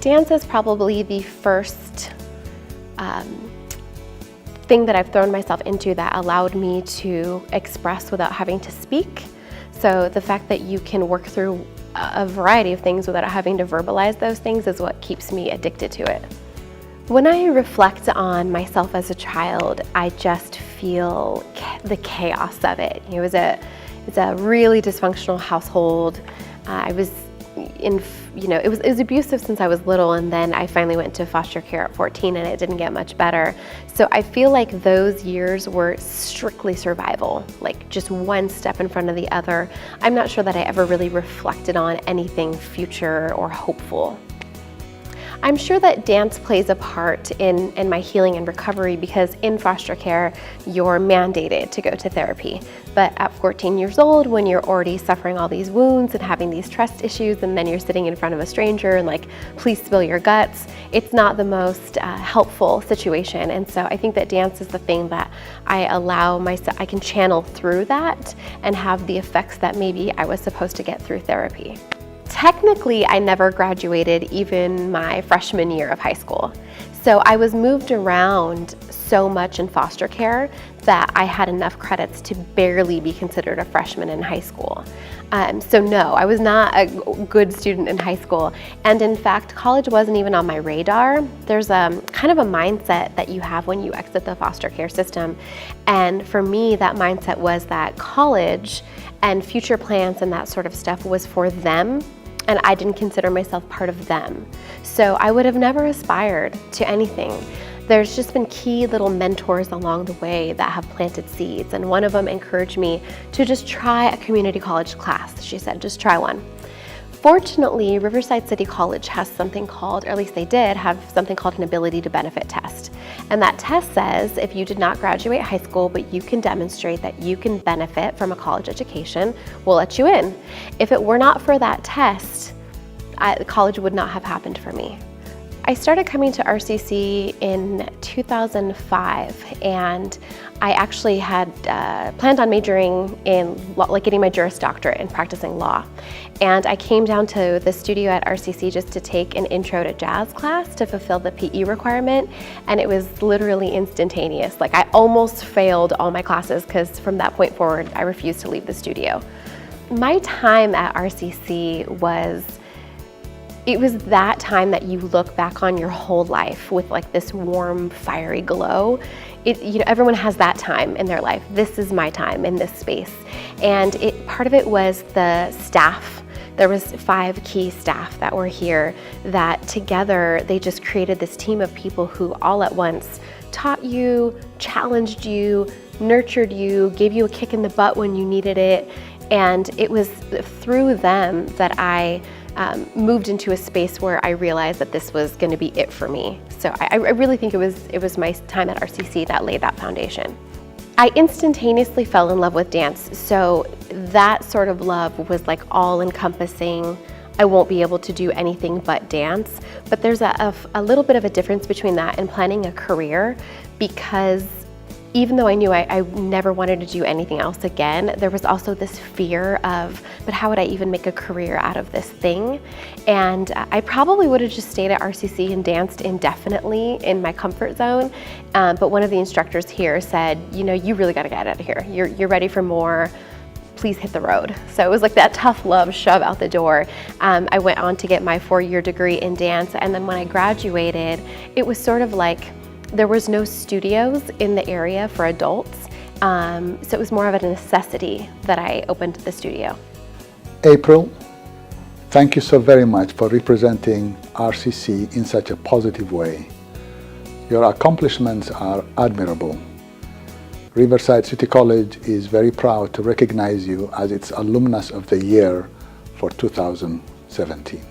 Dance is probably the first thing that I've thrown myself into that allowed me to express without having to speak. So the fact that you can work through a variety of things without having to verbalize those things is what keeps me addicted to it. When I reflect on myself as a child, I just feel the chaos of it. It was a really dysfunctional household. I was it was abusive since I was little, and then I finally went to foster care at 14 and it didn't get much better. So I feel like those years were strictly survival, like just one step in front of the other. I'm not sure that I ever really reflected on anything future or hopeful. I'm sure that dance plays a part in my healing and recovery because in foster care, you're mandated to go to therapy. But at 14 years old, when you're already suffering all these wounds and having these trust issues, and then you're sitting in front of a stranger and like, please spill your guts, it's not the most helpful situation. And so I think that dance is the thing that I can channel through that and have the effects that maybe I was supposed to get through therapy. Technically, I never graduated even my freshman year of high school. So I was moved around so much in foster care that I had enough credits to barely be considered a freshman in high school. So no, I was not a good student in high school. And in fact, college wasn't even on my radar. There's a kind of a mindset that you have when you exit the foster care system. And for me, that mindset was that college and future plans and that sort of stuff was for them, and I didn't consider myself part of them. So I would have never aspired to anything. There's just been key little mentors along the way that have planted seeds, and one of them encouraged me to just try a community college class. She said, just try one. Fortunately, Riverside City College has something called, or at least they did, have something called an ability to benefit test. And that test says if you did not graduate high school, but you can demonstrate that you can benefit from a college education, we'll let you in. If it were not for that test, college would not have happened for me. I started coming to RCC in 2005, and I actually had planned on majoring in getting my Juris Doctorate and practicing law. And I came down to the studio at RCC just to take an intro to jazz class to fulfill the PE requirement, and it was literally instantaneous. Like, I almost failed all my classes because from that point forward, I refused to leave the studio. My time at RCC was that time that you look back on your whole life with like this warm, fiery glow. Everyone has that time in their life. This is my time in this space. And part of it was the staff. There was 5 key staff that were here that together they just created this team of people who all at once taught you, challenged you, nurtured you, gave you a kick in the butt when you needed it. And it was through them that I moved into a space where I realized that this was going to be it for me. So I really think it was my time at RCC that laid that foundation. I instantaneously fell in love with dance, so that sort of love was like all-encompassing. I won't be able to do anything but dance, but there's a little bit of a difference between that and planning a career, because even though I knew I never wanted to do anything else again, there was also this fear of, but how would I even make a career out of this thing? And I probably would have just stayed at RCC and danced indefinitely in my comfort zone. But one of the instructors here said, you really gotta get out of here. You're ready for more. Please hit the road. So it was like that tough love shove out the door. I went on to get my 4-year degree in dance. And then when I graduated, it was sort of like, there was no studios in the area for adults, so it was more of a necessity that I opened the studio. April, thank you so very much for representing RCC in such a positive way. Your accomplishments are admirable. Riverside City College is very proud to recognize you as its Alumnus of the Year for 2017.